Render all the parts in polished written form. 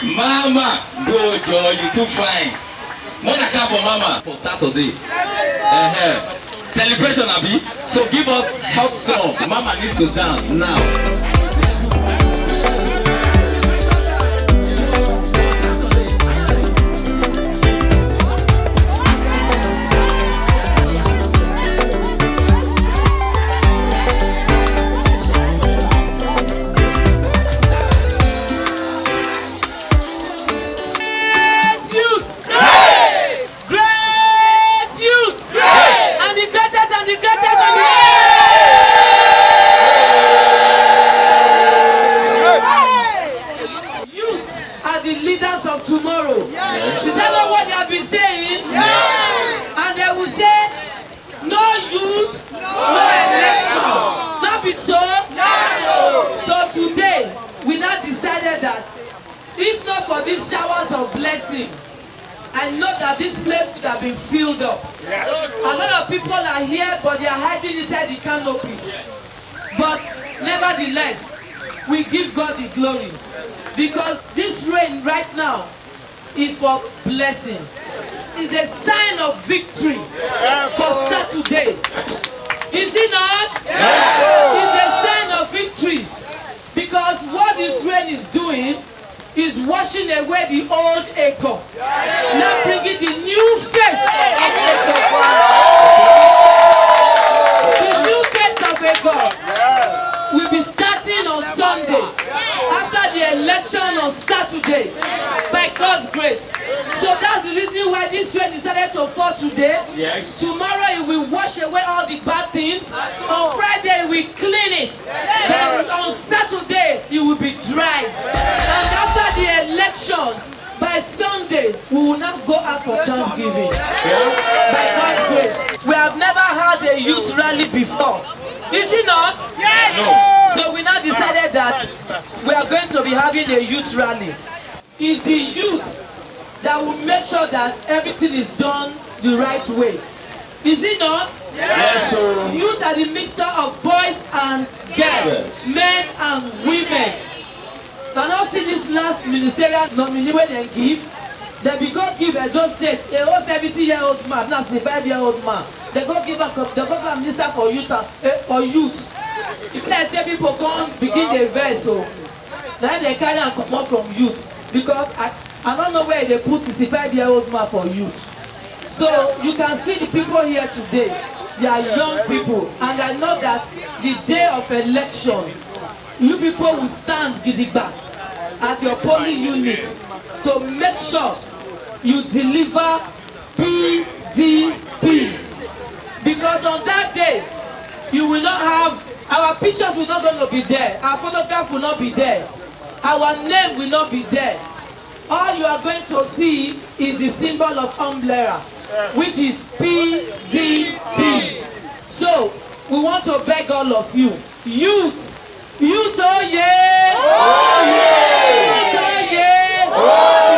Mama, go Joy, you too fine. More than clap for Mama for Saturday. Celebration, Abi. So give us hot song. Mama needs to dance now. Tomorrow. Yes. Is that not what they have been saying? Yes. And they will say, no youth, no election. Not be so? No. So today, we now decided that if not for these showers of blessing, I know that this place would have been filled up. Yes. A lot of people are here, but they are hiding inside the canopy. But nevertheless, we give God the glory. Because this rain right now is for blessing. It's a sign of victory for Saturday. Is it not? It's a sign of victory. Because what this rain is doing is washing away the old echo. Now bringing the new face of echo. The new face of echo will be starting on Sunday. After the election on Saturday, by God's grace. So that's the reason why this rain decided to fall today. Yes. Tomorrow it will wash away all the bad things. On Friday we clean it. Then on Saturday it will be dried. And after the election, by Sunday we will not go out for Thanksgiving. By God's grace. We have never had a youth rally before. Is it not? Yes. No. So we now decided that we are going to be having a youth rally. It's the youth that will make sure that everything is done the right way. Is it not? Yes. Youth are the mixture of boys and girls, men and women. Now now see this last ministerial nominee when they give. They be go give Edo State a whole 70-year-old man, now 65-year-old man. They go give a minister for youth. If let's say people come begin the verse, so then they carry and come up from youth. Because I don't know where they put 65-year-old man for youth. So you can see the people here today. They are young people. And I know that the day of election, you people will stand gidigba at your polling unit to make sure you deliver PDP. Because on that day, you will not have, our pictures will not going to be there, our photograph will not be there, our name will not be there. All you are going to see is the symbol of umbrella, which is PDP. So, we want to beg all of you, youth, oh yeah! Oh yeah! Youth, oh yeah! Oh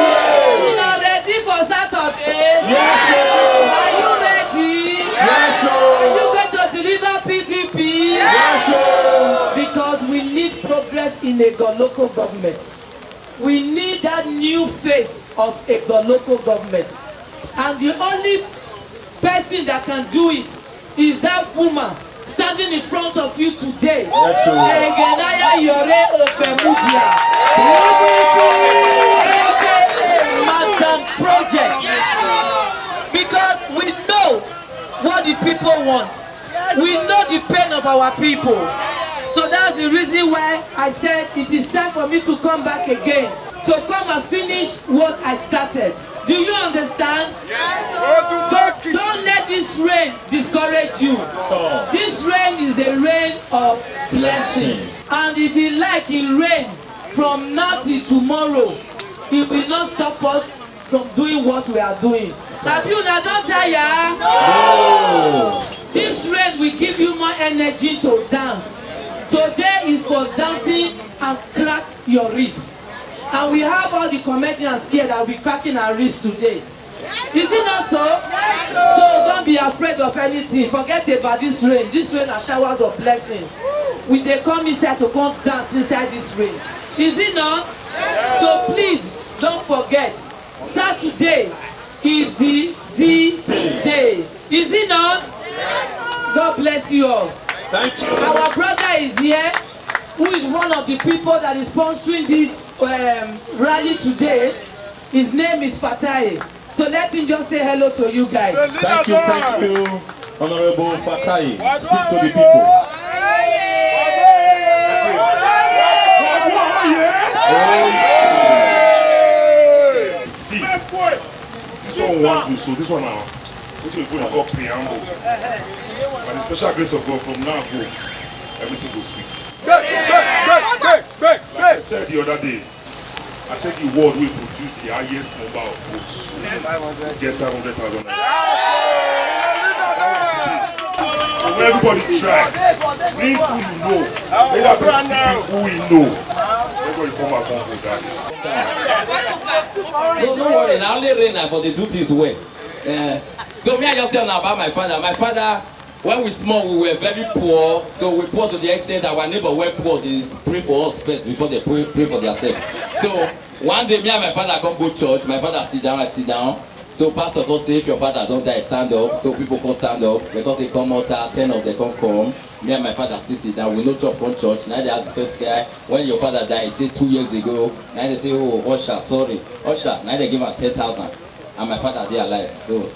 yeah! You are ready for Saturday? Yes, sir! Are you ready? Yes, sir! Are you going to deliver PDP? Yes, sir! Because we need progress in a local government. We need that new face of a local government. And the only person that can do it is that woman standing in front of you today. Eghe Ogbemudia. Madam Project. Because we know what the people want. We know the pain of our people. So that's the reason why I said it is time for me to come back again. To come and finish what I started. Do you understand? Yes. So don't let this rain discourage you. This rain is a rain of blessing. And if you like it rain from now till tomorrow, it will not stop us from doing what we are doing. Have you not done tire? No. This rain will give you more energy to dance. Today is for dancing and crack your ribs. And we have all the comedians here that will be cracking our ribs today. Is it not so? So don't be afraid of anything. Forget about this rain. This rain are showers of blessing. We they come inside to come dance inside this rain. Is it not? So please don't forget, Saturday is the day. Is it not? Yes. God bless you all. Thank you. Our brother is here, who is one of the people that is sponsoring this rally today. His name is Fatai. So let him just say hello to you guys. Thank you, Honorable Fatai. Speak to the people. See, this one want to, so this one now, which we put called preamble. By the special grace of God, from now go, everything goes sweet. Like I said the other day, I said the world will produce the highest number of votes. Get 500,000. So when everybody try, bring who you know, let that person see who you know. Everybody come back home with that. No, don't worry, now only rain but they do things well. So me, I just tell now about my father. My father, when we small, we were very poor. So we poor to the extent that our neighbor were poor, they pray for us first before they pray for themselves. So one day, me and my father come go church. My father sit down, I sit down. So pastor go say, if your father don't die, stand up. So people come stand up because they come out, 10 of them come. Me and my father still sit down. We no chop on church. Now they ask the first guy, when your father died, he said 2 years ago. Now they say, oh, Usher, sorry. Usher, now they give him 10,000. And my father, they alive. So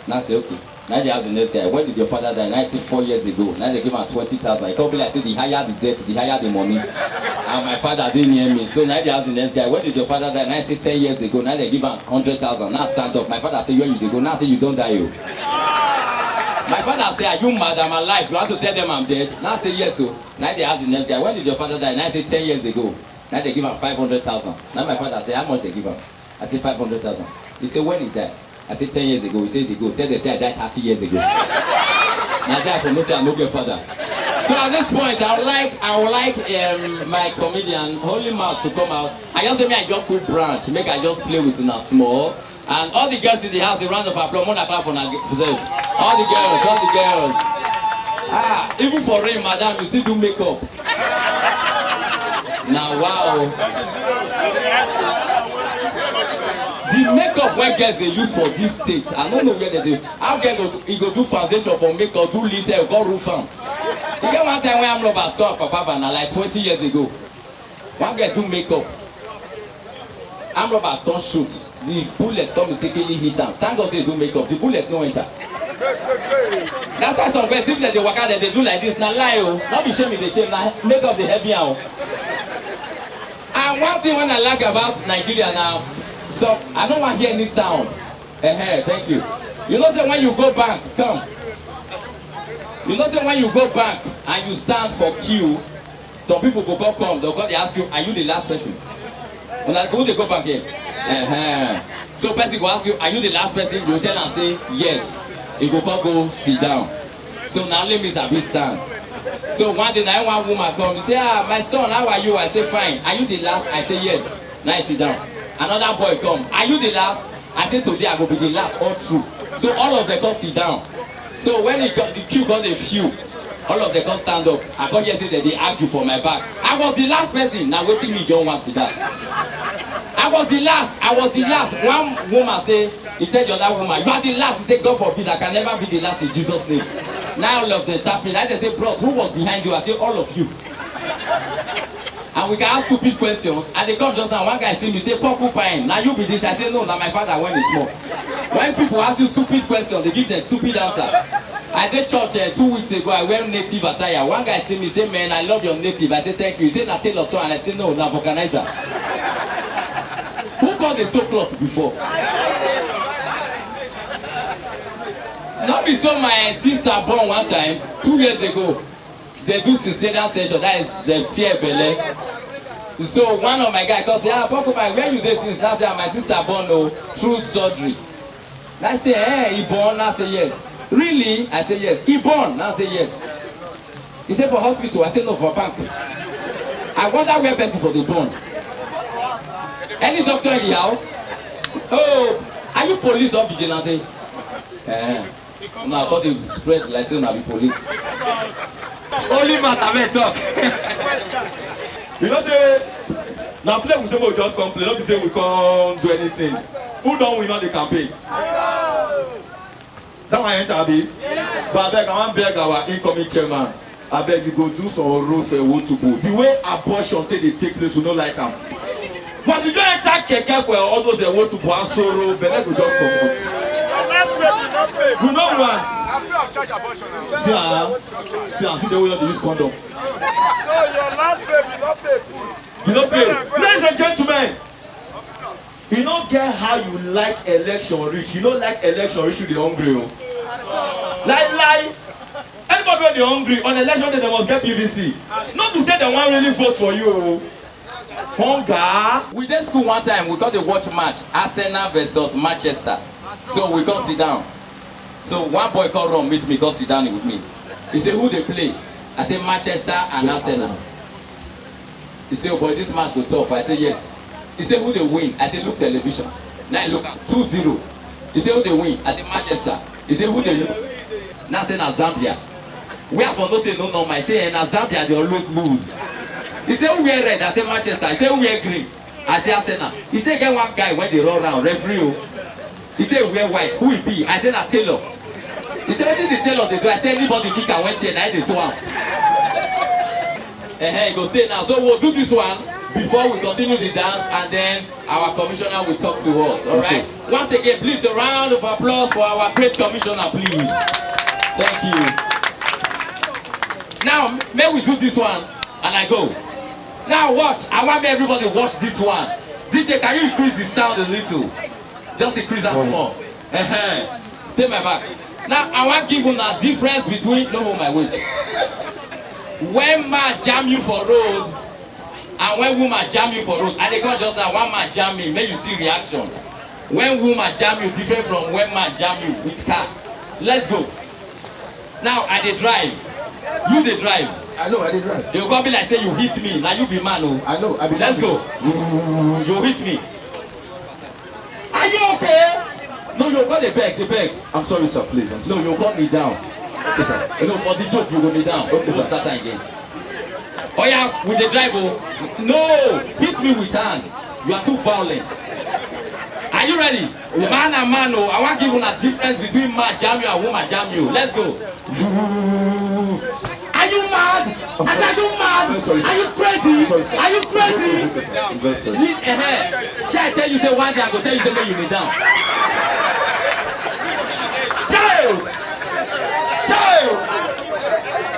now I say, okay. Now they ask the next guy, when did your father die? Now I say 4 years ago. Now they give him 20,000. He can't be like, say, the higher the debt, the higher the money. And my father didn't hear me. So now they ask the next guy, when did your father die? Now I say 10 years ago. Now they give him 100,000. Now stand up. My father say, where you go? Now I say, you don't die, you. My father say, are you mad? I'm alive. You want to tell them I'm dead? Now I say, yes, so. Now they ask the next guy, when did your father die? Now I say 10 years ago. Now they give him 500,000. Now my father say, how much they give him? I say 500,000. He say, when he died? I said 10 years ago. He said they go. Tell them say I died 30 years ago. Now I can say I'm not your father. So at this point, I would like my comedian Holy Mouth to come out. I just say me I just put branch, make I just play with una small. And all the girls in the house, a round of applause. More than clap on herself. All the girls. Ah, even for rain, madam, you still do makeup. Now wow. The makeup where girls they use for this state, I don't know where they do. How girls go do foundation for makeup, do little, go roof farm. You get one time when I'm not score Papa like 20 years ago. One girl do makeup. I'm not don't shoot. The bullet come mistakenly hit him. Thank God they do makeup. The bullet no enter. That's why some girls if they work out they do like this. Now lie oh, not be shame they shame. Now makeup they heavy out. And one thing when I like about Nigeria now. So I don't want to hear any sound. Thank you. You know say when you go back, come. You know say when you go back and you stand for queue, some people go come, they'll go they ask you, are you the last person? When I go they go back here. So person go ask you, are you the last person? You tell and say yes. You go sit down. So now let me stand. So one day now one woman come, you say, my son, how are you? I say fine. Are you the last? I say yes. Now I sit down. Another boy come. Are you the last? I said today I will be the last all through. So all of them come sit down. So when the queue got a few, all of them come stand up. I come here say that they argue for my back. I was the last person. Now waiting me John want to that. I was the last. One woman say, he tell the other woman, you are the last. He said, God forbid, I can never be the last in Jesus' name. Now all of them tap me. Now they say, bros, who was behind you? I say, all of you. And we can ask stupid questions. And they come just now. One guy see me say, porcupine. Now you be this. I say, no, now my father when he's small. When people ask you stupid questions, they give them stupid answer. I did church 2 weeks ago. I wear native attire. One guy see me say, man, I love your native. I say, thank you. He said, not tailor so. And I say, no, now vulcanizer. Who called the so cloth before? Not be so my sister born one time 2 years ago. They do cesarean section, that is the tear belly. So one of my guys come say, porcupine, where you dey since? Now say, my sister born through surgery. Now I say, he born? Now I say yes. Really? I say yes. He born? Now I say yes. He said for hospital. I say no, for bank. I wonder where person for the born. Any doctor in the house? Oh, are you police or vigilante? No, I thought you spread like say na be police. Only matter talk. You know say Now play with say we just come play, not be say we can't do anything. Who don't win on the campaign? That one enter abi? But I want beg our incoming chairman. I beg you go do some rules for what to go. The way abortion take they take place, we don't like them. But you don't enter keke for all those that want to go and sorrow, but let go just come out. You know what? See the way they use condom. You don't pay. Ladies and gentlemen, you don't get how you like election reach. You don't like election reach with the hungry. Like. Anybody when they're hungry, on election day they must get PVC. Not to say they won't really vote for you. Hunger. We did school one time, we got a watch match, Arsenal versus Manchester. So we got sit down. So one boy called Ron meet me, got sit down with me. He said, who they play? I said, Manchester and Arsenal. He said, oh boy, this match go tough. I said, yes. He said, who they win? I said, look television. Now look at 2-0. He said, who they win? I said, Manchester. He said, who they lose? Now I said, na Zambia. Where for no say no normal? I say na Zambia they always lose. He say who wear red? I say Manchester. He say who wear green? I say Arsenal. He say get one guy when they run around referee. He say wear white. Who it be? I say na Taylor. He say wetin the Taylor dey do? I say anybody pick am went here na dey so am. He go stay now. So we'll do this one before we continue the dance and then our commissioner will talk to us. All right. Once again, please a round of applause for our great commissioner, please. Thank you. Now, may we do this one and I go. Now watch. I want everybody watch this one. DJ, can you increase the sound a little? Just increase that small. Stay my back. Now, I want to give you a difference between, no hold my waist. When man jam you for road and when woman jam you for road, and they got just that one man jam me, make you see reaction. When woman jam you, different from when man jam you with car. Let's go. Now, I dey drive. You dey drive. I know, I dey drive. They will come be like say you hit me. Now you be man, oh. I know, I be. Let's go. You hit me. Are you okay? No, you got the beg. I'm sorry, sir. Please. I'm sorry. No, you got me down. Okay, sir. No, for the joke you got me down. Okay, sir. Start time again. Oh yeah, with the drive, oh. No, hit me with hand. You are too violent. Are you ready? Yeah. Man and man, oh. I want to give you a difference between man jam you and woman jam you. Let's go. Are you mad? Are you mad? Sorry, are you crazy? Sorry, are you crazy? I'm very sorry. Shall I tell you say one day I go tell you say make you lay down? Child!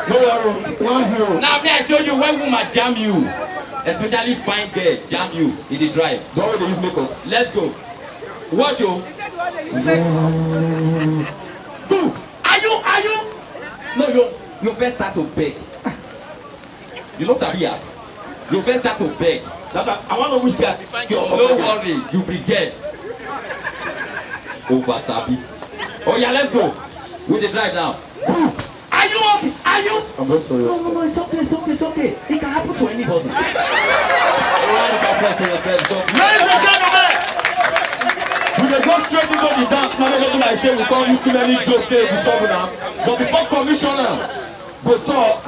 No, 1-0. Now may I show you when woman jam you, especially fine girl jam you in the drive. Don't worry, they use makeup. Let's go. Watch you. Are you? No, you first start to beg. You know sabi at. You first start to beg. That's why I want to know which guy. No worry, you brigade. Over sabi. Oh yeah, let's go. With the drive now. Are you okay? Are you? I'm very sorry. No, it's okay. It can happen to anybody. Ladies and gentlemen, we dey go straight into the dance now. Make like say we can't use too many jokes there to solve now. But before commissioner go talk,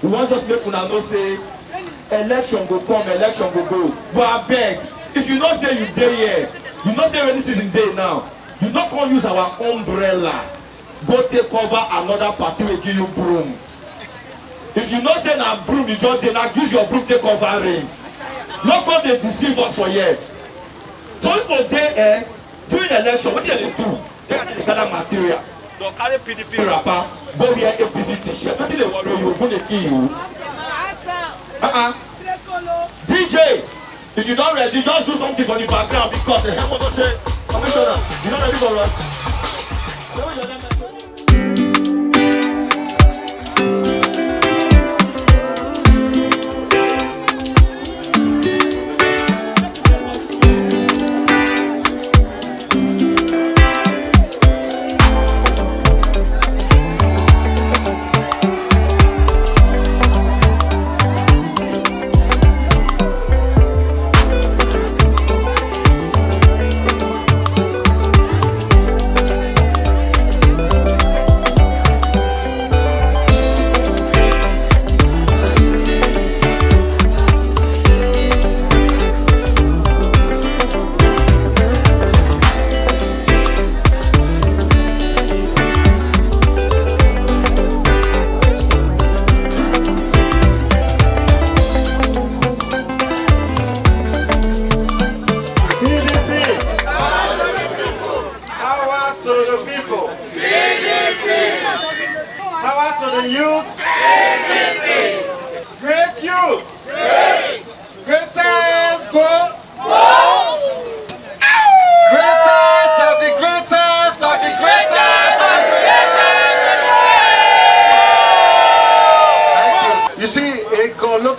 we want just make una know say election go come, election go go. But I beg, if you know say you dey here, you know say rainy season dey now, you no come use our umbrella. Go take cover another party will give you broom. If you know say na broom you just dey now, use your broom take cover rain. No come dey deceive us for here. So people dey during election, what dey do? They gather material. They carry PDP wrapper, go wear APC t-shirt. Wetin dey worry you? Go dey kill you. DJ, if you don ready, just do something for the background because the help us say, commissioner, you don ready for us?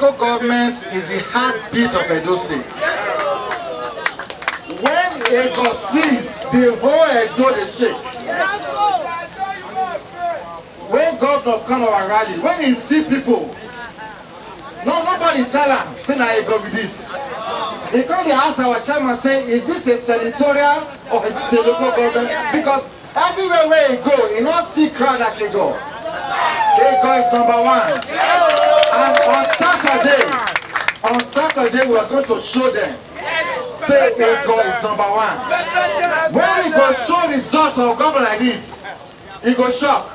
local government is the heartbeat of Edo State. When Ego sees the whole Edo they shake. When governor come our rally, when he see people, nobody tell him, say na Ego with this. He come to ask our chairman, say, is this a senatorial or is this a local government? Because everywhere where he go, he not see crowd like Ego. Ego is number one. And on Saturday we are going to show them. Say Ego is number one. When we go show results of government like this, he go shock.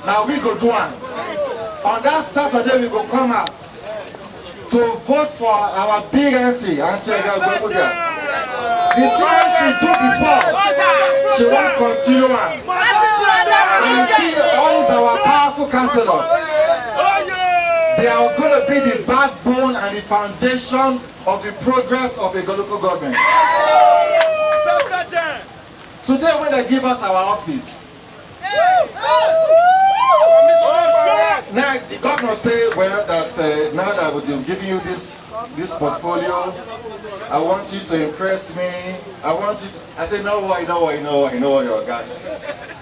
Now we go do one. On that Saturday we go come out to vote for our big auntie Eghe Ogbemudia. The thing she do before, she won't continue on. And see all these our powerful councillors. They are going to be the backbone and the foundation of the progress of a local government. Today when they give us our office, now the governor say, well, that now that we're giving you this portfolio, I want you to impress me. I want you to, I say, no worry, your guy.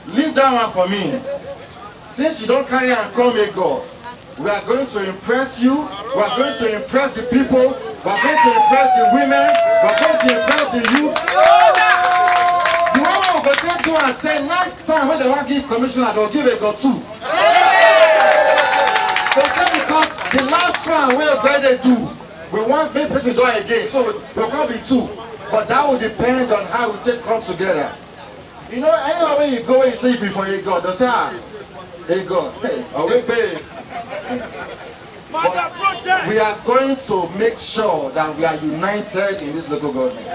Leave that one for me. Since you don't carry and come Ego, we are going to impress you. We are going to impress the people. We are going to impress the women. We are going to impress the youths. The woman will go take do and say, next time when they want to give commissioner, they'll give Ego 2. They say because the last one we're going to do, we want big person do it again, so we'll come be 2. But that will depend on how we take come together. You know, anywhere when you go and you say if you for Ego, they'll say, Ego, hey, are we paying? But we are going to make sure that we are united in this local government.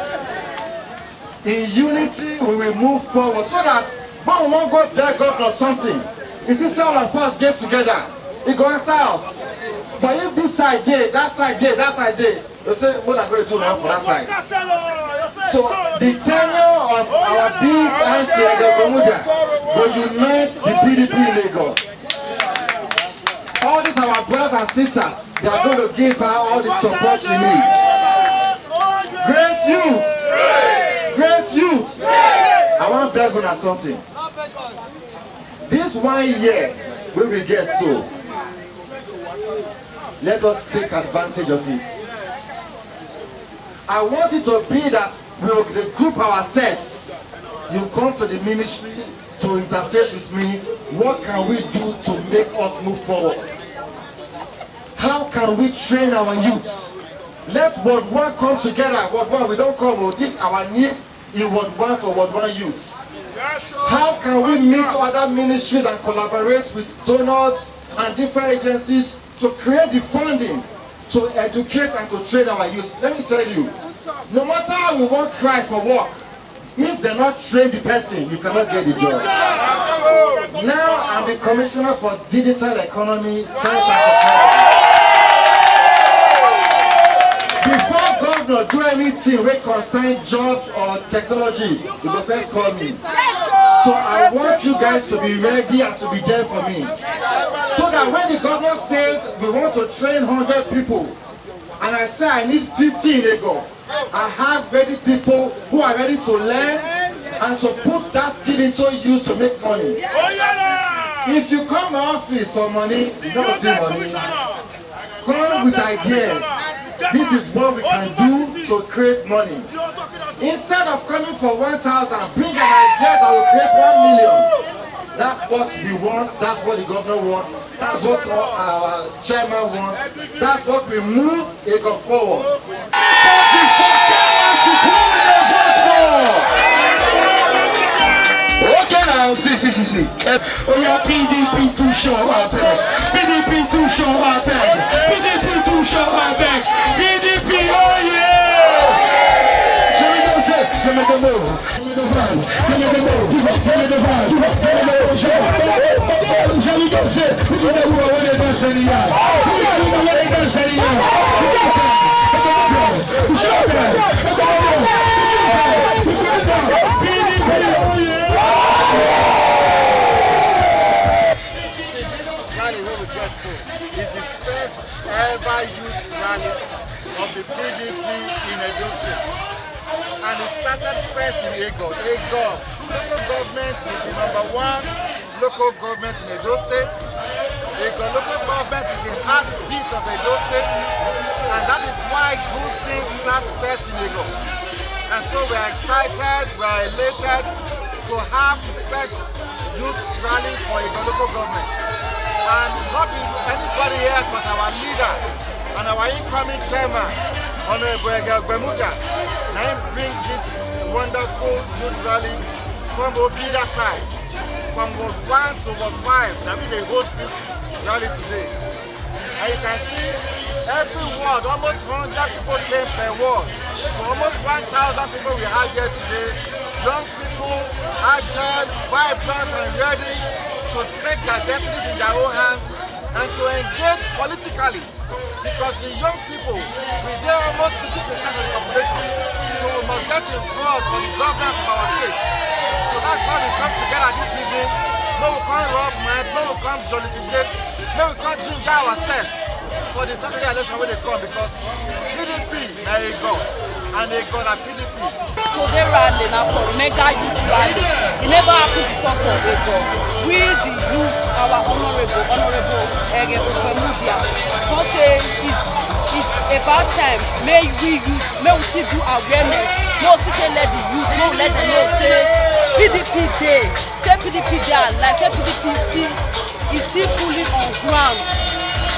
In unity, we will move forward so that when we won't go there, governor something. If this all of us get together, it go answer us. But if this side did, that side did, that side did, they say, what are going to do now for that side? So the tenure of our big auntie Eghe Ogbemudia will unite the PDP in Lagos. All these our brothers and sisters, they are going to give her all the support she needs. Great youth! Great youth! I want to beg on something. This 1 year we will get so. Let us take advantage of it. I want it to be that we will group ourselves. You come to the ministry to interface with me. What can we do to make us move forward? How can we train our youths? Let Ward 1 come together. Ward 1, we don't come with this, our needs in Ward 1 for Ward 1 youths. How can we meet other ministries and collaborate with donors and different agencies to create the funding to educate and to train our youth? Let me tell you, no matter how we want cry for work, if they're not trained the person, you cannot get the job. Now I'm the commissioner for digital economy, science and technology. Before governor do anything wey concern jobs or technology, you go first call me. So I want you guys to be ready and to be there for me. So that when the governor says we want to train 100 people, and I say I need 50 in Ego, I have ready people who are ready to learn and to put that skill into use to make money. If you come to office for money, you don't see money. Come with ideas. This is what we can do to create money. Instead of coming for 1,000, bring an idea that will create 1 million. That's what we want, that's what the governor wants, that's what our chairman wants, that's what we move Ego forward. Okay now, see. Oh yeah, PDP too short our backs. PDP too short our backs. PDP too short our backs. PDP, oh yeah! Shall we go, sir? Give me the move. Give me the vibe. Give me the move. Give me the vibe. Give me the move. Shall we go, sir? We should have who are dance any yard. We got who are dance any yard. Is the first ever and it started first in Eghe. Local government is the #1 local government in Edo State. Eghe local government is the heartbeat of Edo State, and that is why good things start first in Eghe. And so we are excited, we are elated to have the first youth rally for Eghe local government. And not anybody else but our leader and our incoming chairman, Honorable Eghe Ogbemudia. Now bring this wonderful youth rally from Ogida side, from Ward 1 to Ward 5, that we will host this rally today. And you can see every ward, almost 100 people came per ward. So almost 1,000 people we have here today. Young people, agile, vibrant and ready to take their destinies in their own hands and to engage politically. Because the young people, we are almost 60% of the population. So we must get involved for the governance of our state. So that's why we come together this evening. No, we can't rob minds, no, we can't jollificate, no, we can't ginger ourselves for the Saturday election when they come, because PDP na Eghe and Eghe na PDP. Today rally now for mega youth rally. It never happened before for Eghe. We the youth, our honorable Eghe Ogbemudia, don't say it's about time. May we still do awareness. No, still let the youth, no, let them know say PDP day, say PDP day alive, say PDP is still fully on ground.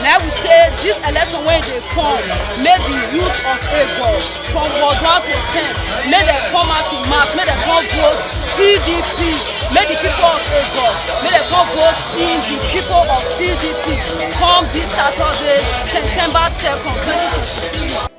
Now we say this election when they come, may the youth of Eghe from Ward 1 to 10, may they come out to mass, may they come vote PDP, may the people of Eghe, may they come vote in the people of PDP. Come this Saturday, September 2nd, 2022.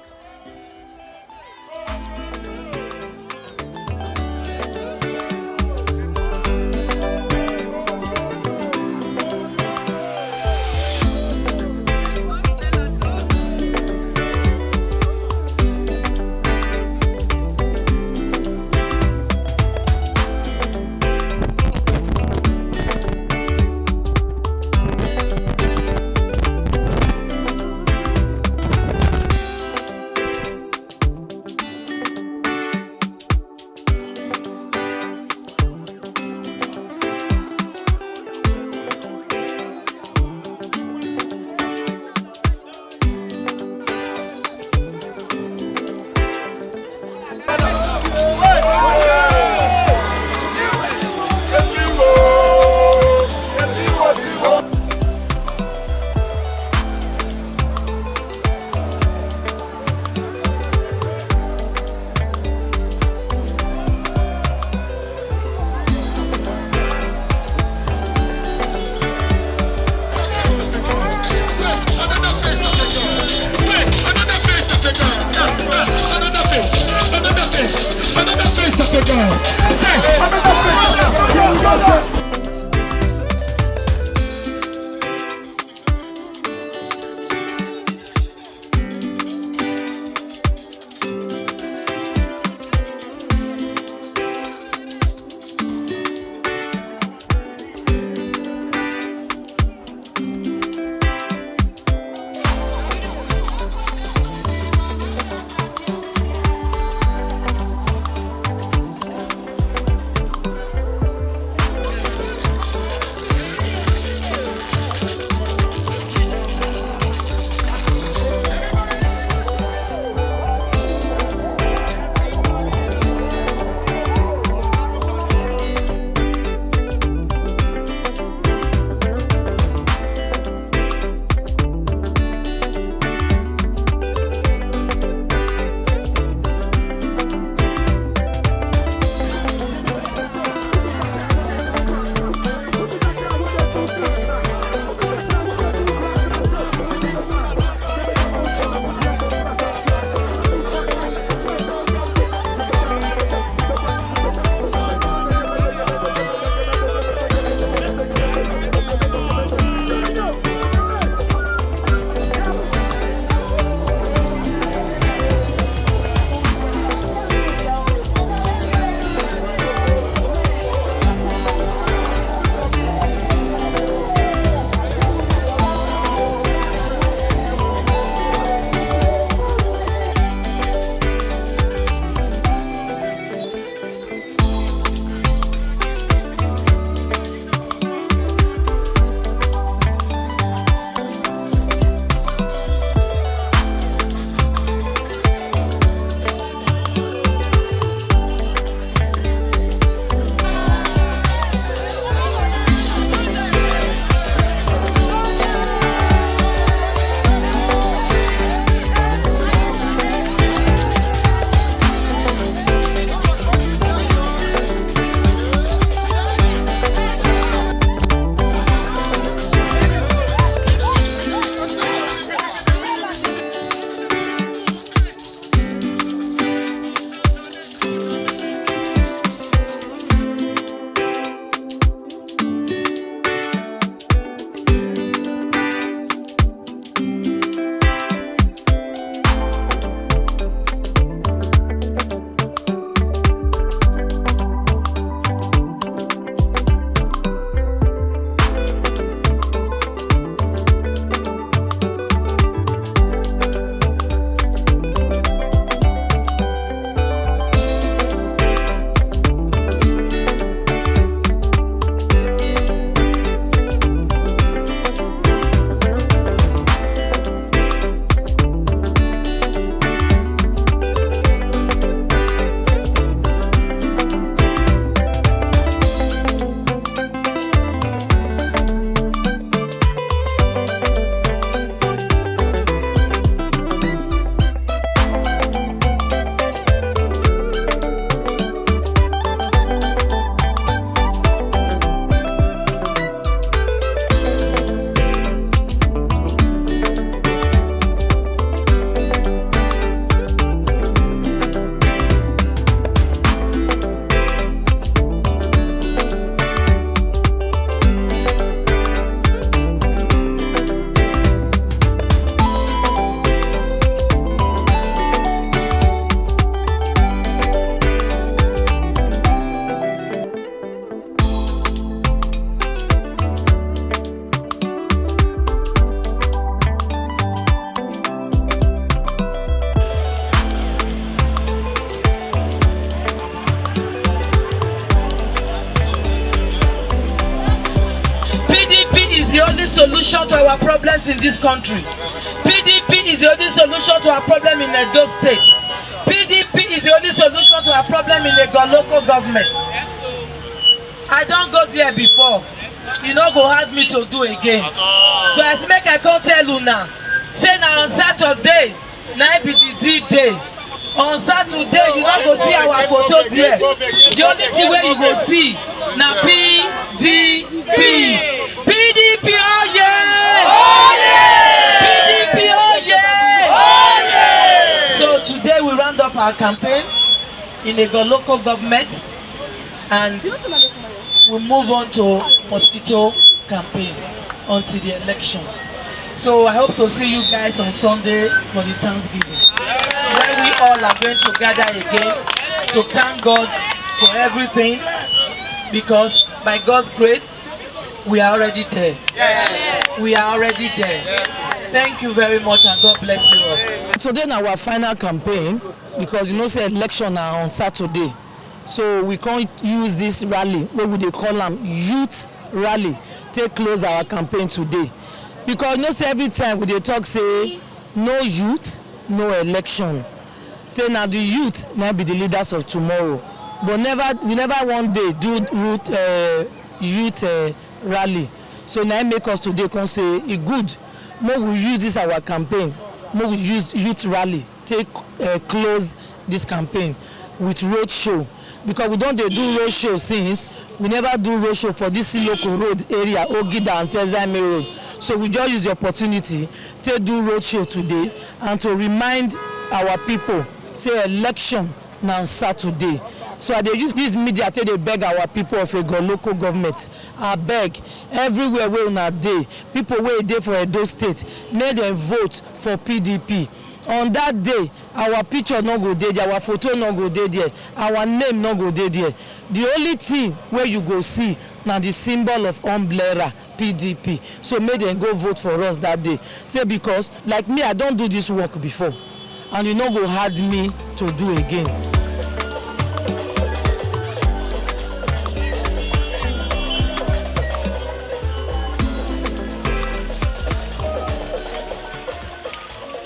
only solution to our problems in this country. PDP is the only solution to our problem in Edo State. PDP is the only solution to our problem in Eghe local government. I don't go there before. You no go hard me to do again. So as make I come tell you now, say now on Saturday, now be the D-Day. On Saturday, you no go see our photo there. The only thing where you go see na PDP. PDP, oh yeah! Oh yeah! PDP, oh yeah! Oh yeah! So today we round up our campaign in Eghe local government and we move on to mosquito campaign until the election. So I hope to see you guys on Sunday for the Thanksgiving, where we all are going to gather again to thank God for everything, because by God's grace we are already there. We are already there. Thank you very much and God bless you all. Today na our final campaign, because you know say election na on Saturday. So we can't use this rally, what would they call them, youth rally, take close our campaign today. Because you know say every time we dey talk say no youth, no election. Say now the youth now be the leaders of tomorrow. But we never one day do youth rally. So now make us today can say it good. More we use this our campaign, more we use youth rally, take close this campaign with road show. Because we don't do road show since we never do road show for this local road area, Ogida and Tezame road. So we just use the opportunity to do road show today and to remind our people say election now Saturday. So they use this media till they beg our people of Eghe local government. I beg everywhere where on a day, people where dey for Edo State, may them vote for PDP. On that day, our picture no go dey there, our photo no go dey there, our name no go dey there. The only thing where you go see now the symbol of umbrella PDP. So may them go vote for us that day. Say because like me, I don't do this work before, and you no go hard me to do again.